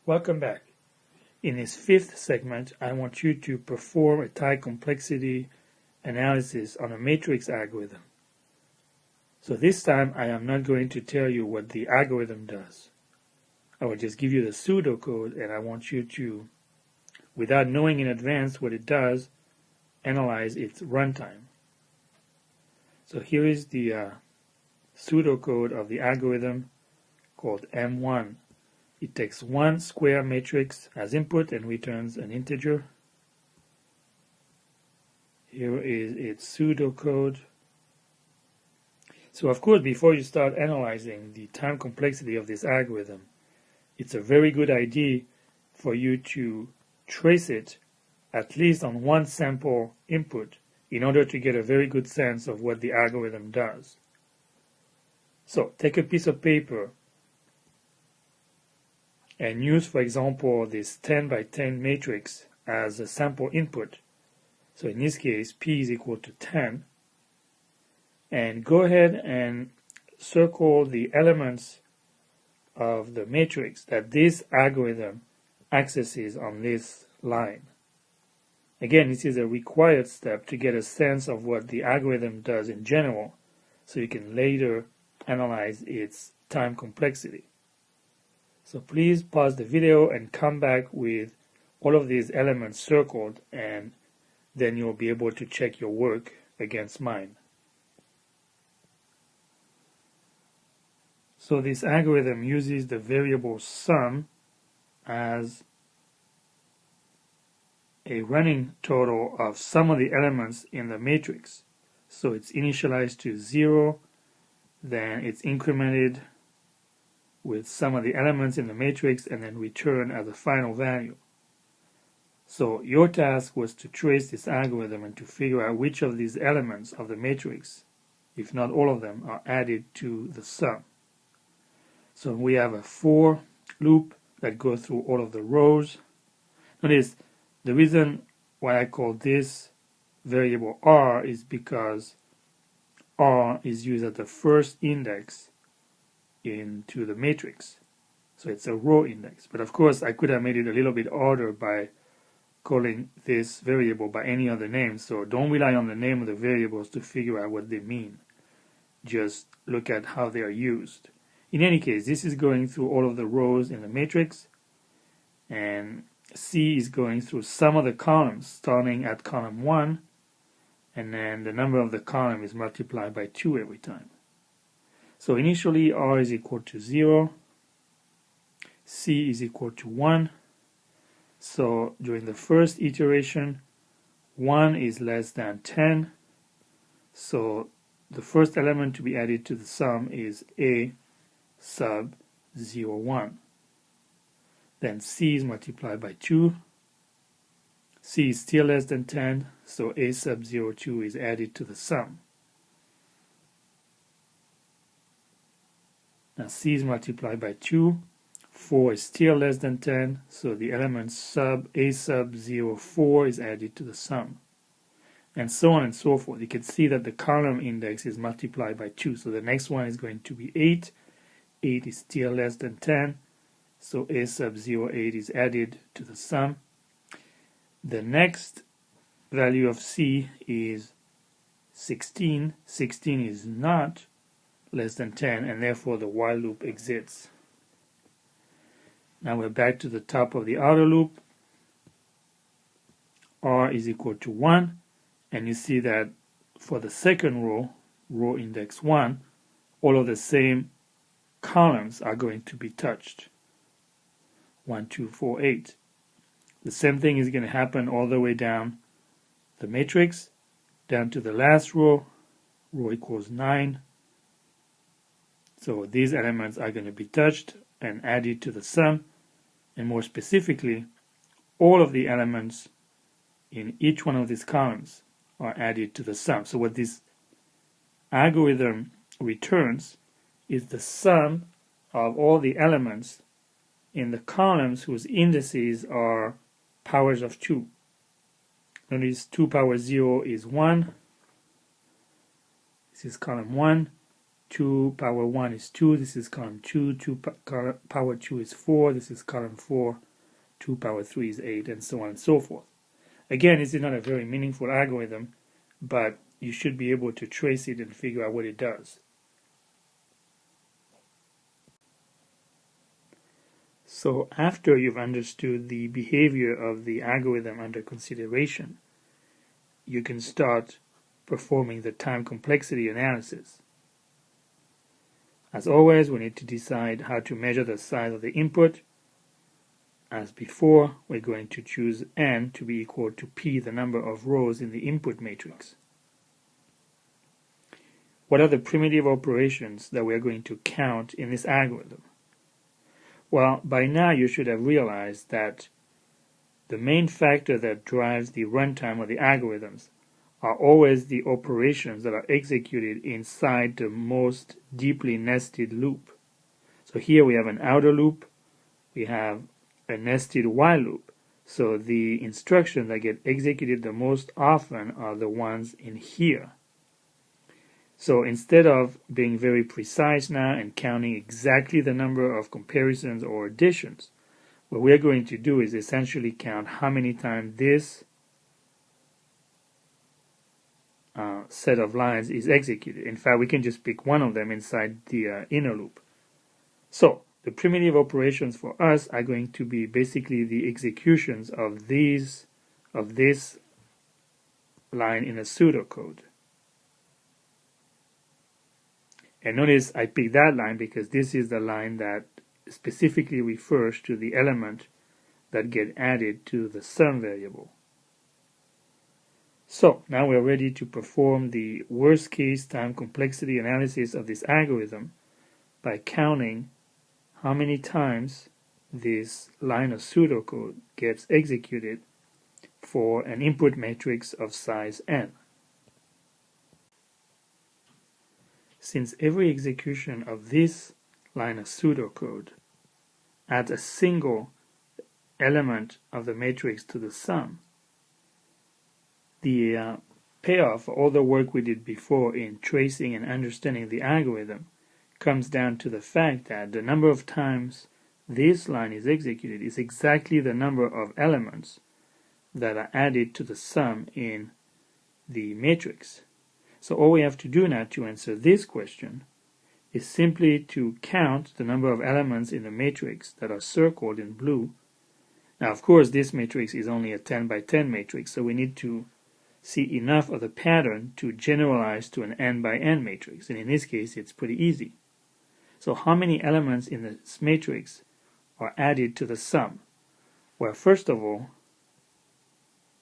Welcome back. In this fifth segment, I want you to perform a time complexity analysis on a matrix algorithm. So this time, I am not going to tell you what the algorithm does. I will just give you the pseudocode, and I want you to, without knowing in advance what it does, analyze its runtime. So here is the pseudocode of the algorithm called M1. It takes one square matrix as input and returns an integer. Here is its pseudocode. So of course, before you start analyzing the time complexity of this algorithm, it's a very good idea for you to trace it at least on one sample input in order to get a very good sense of what the algorithm does. So take a piece of paper and use, for example, this 10 by 10 matrix as a sample input. So in this case, P is equal to 10. And go ahead and circle the elements of the matrix that this algorithm accesses on this line. Again, this is a required step to get a sense of what the algorithm does in general, so you can later analyze its time complexity. So please pause the video and come back with all of these elements circled, and then you'll be able to check your work against mine. So this algorithm uses the variable sum as a running total of some of the elements in the matrix. So it's initialized to 0, then it's incremented with some of the elements in the matrix, and then return as a final value. So your task was to trace this algorithm and to figure out which of these elements of the matrix, if not all of them, are added to the sum. So we have a for loop that goes through all of the rows. Notice the reason why I call this variable r is because r is used as the first index into the matrix. So it's a row index. But of course, I could have made it a little bit harder by calling this variable by any other name. So don't rely on the name of the variables to figure out what they mean. Just look at how they are used. In any case, this is going through all of the rows in the matrix, and C is going through some of the columns starting at column 1, and then the number of the column is multiplied by 2 every time. So initially R is equal to 0, C is equal to 1. So during the first iteration, 1 is less than 10. So the first element to be added to the sum is A sub 0, 1. Then C is multiplied by 2. C is still less than 10, so A sub 0, 2 is added to the sum. Now C is multiplied by 2. 4 is still less than 10, so the element sub A sub 0, 4 is added to the sum. And so on and so forth. You can see that the column index is multiplied by 2, so the next one is going to be 8. 8 is still less than 10, so A sub 0, 8 is added to the sum. The next value of C is 16. 16 is not less than 10, and therefore the while loop exits. Now we're back to the top of the outer loop. R is equal to 1, and you see that for the second row, row index 1, all of the same columns are going to be touched. 1, 2, 4, 8. The same thing is going to happen all the way down the matrix, down to the last row, row equals 9. So these elements are going to be touched and added to the sum, and more specifically, all of the elements in each one of these columns are added to the sum. So what this algorithm returns is the sum of all the elements in the columns whose indices are powers of 2. Notice 2 power 0 is 1. This is column 1. 2 power 1 is 2, this is column 2, 2 power 2 is 4, this is column 4, 2 power 3 is 8, and so on and so forth. Again, this is not a very meaningful algorithm, but you should be able to trace it and figure out what it does. So after you've understood the behavior of the algorithm under consideration, you can start performing the time complexity analysis. As always, we need to decide how to measure the size of the input. As before, we're going to choose n to be equal to p, the number of rows in the input matrix. What are the primitive operations that we're going to count in this algorithm? Well, by now you should have realized that the main factor that drives the runtime of the algorithms are always the operations that are executed inside the most deeply nested loop. So here we have an outer loop, we have a nested while loop. So the instructions that get executed the most often are the ones in here. So instead of being very precise now and counting exactly the number of comparisons or additions, what we're going to do is essentially count how many times this set of lines is executed. In fact, we can just pick one of them inside the inner loop. So the primitive operations for us are going to be basically the executions of this line in a pseudocode. And notice I picked that line because this is the line that specifically refers to the element that get added to the sum variable. So now we're ready to perform the worst case time complexity analysis of this algorithm by counting how many times this line of pseudocode gets executed for an input matrix of size n. Since every execution of this line of pseudocode adds a single element of the matrix to the sum, the payoff for all the work we did before in tracing and understanding the algorithm comes down to the fact that the number of times this line is executed is exactly the number of elements that are added to the sum in the matrix. So all we have to do now to answer this question is simply to count the number of elements in the matrix that are circled in blue. Now, of course, this matrix is only a 10 by 10 matrix, so we need to see enough of the pattern to generalize to an n by n matrix. And in this case, it's pretty easy. So how many elements in this matrix are added to the sum? Well, first of all,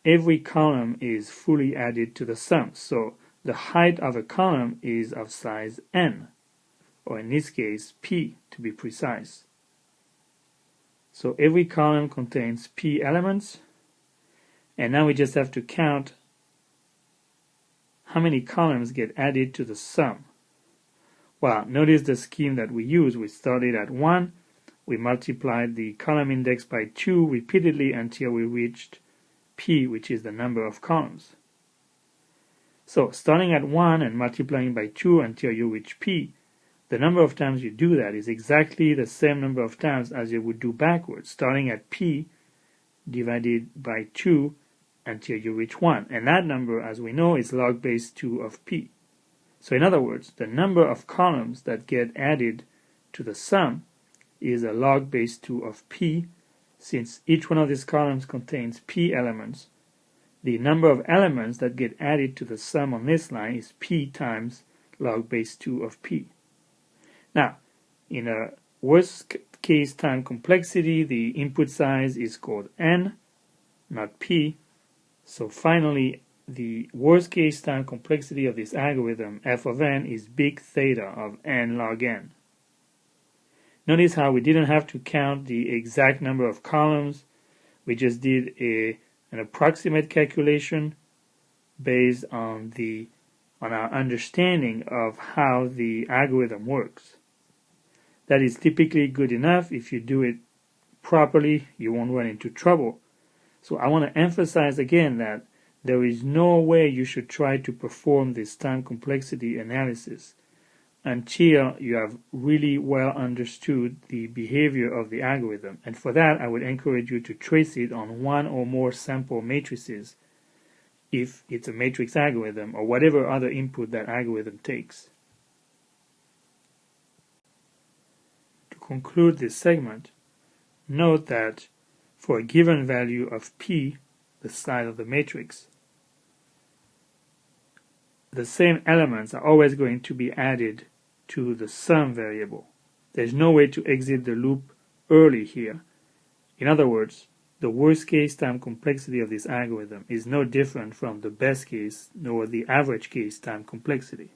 every column is fully added to the sum. So the height of a column is of size n, or in this case, p to be precise. So every column contains p elements, and now we just have to count how many columns get added to the sum. Well, notice the scheme that we use. We started at 1, we multiplied the column index by 2 repeatedly until we reached p, which is the number of columns. So starting at 1 and multiplying by 2 until you reach p, the number of times you do that is exactly the same number of times as you would do backwards, starting at p divided by 2 until you reach 1. And that number, as we know, is log base 2 of p. So in other words, the number of columns that get added to the sum is a log base 2 of p. Since each one of these columns contains p elements, the number of elements that get added to the sum on this line is p times log base 2 of p. Now, in a worst case time complexity, the input size is called n, not p. So finally, the worst case time complexity of this algorithm, f of n, is big theta of n log n. Notice how we didn't have to count the exact number of columns. We just did an approximate calculation based on our understanding of how the algorithm works. That is typically good enough. If you do it properly, you won't run into trouble. So I want to emphasize again that there is no way you should try to perform this time complexity analysis until you have really well understood the behavior of the algorithm. And for that, I would encourage you to trace it on one or more sample matrices if it's a matrix algorithm or whatever other input that algorithm takes. To conclude this segment, note that for a given value of P, the size of the matrix, the same elements are always going to be added to the sum variable. There's no way to exit the loop early here. In other words, the worst case time complexity of this algorithm is no different from the best case nor the average case time complexity.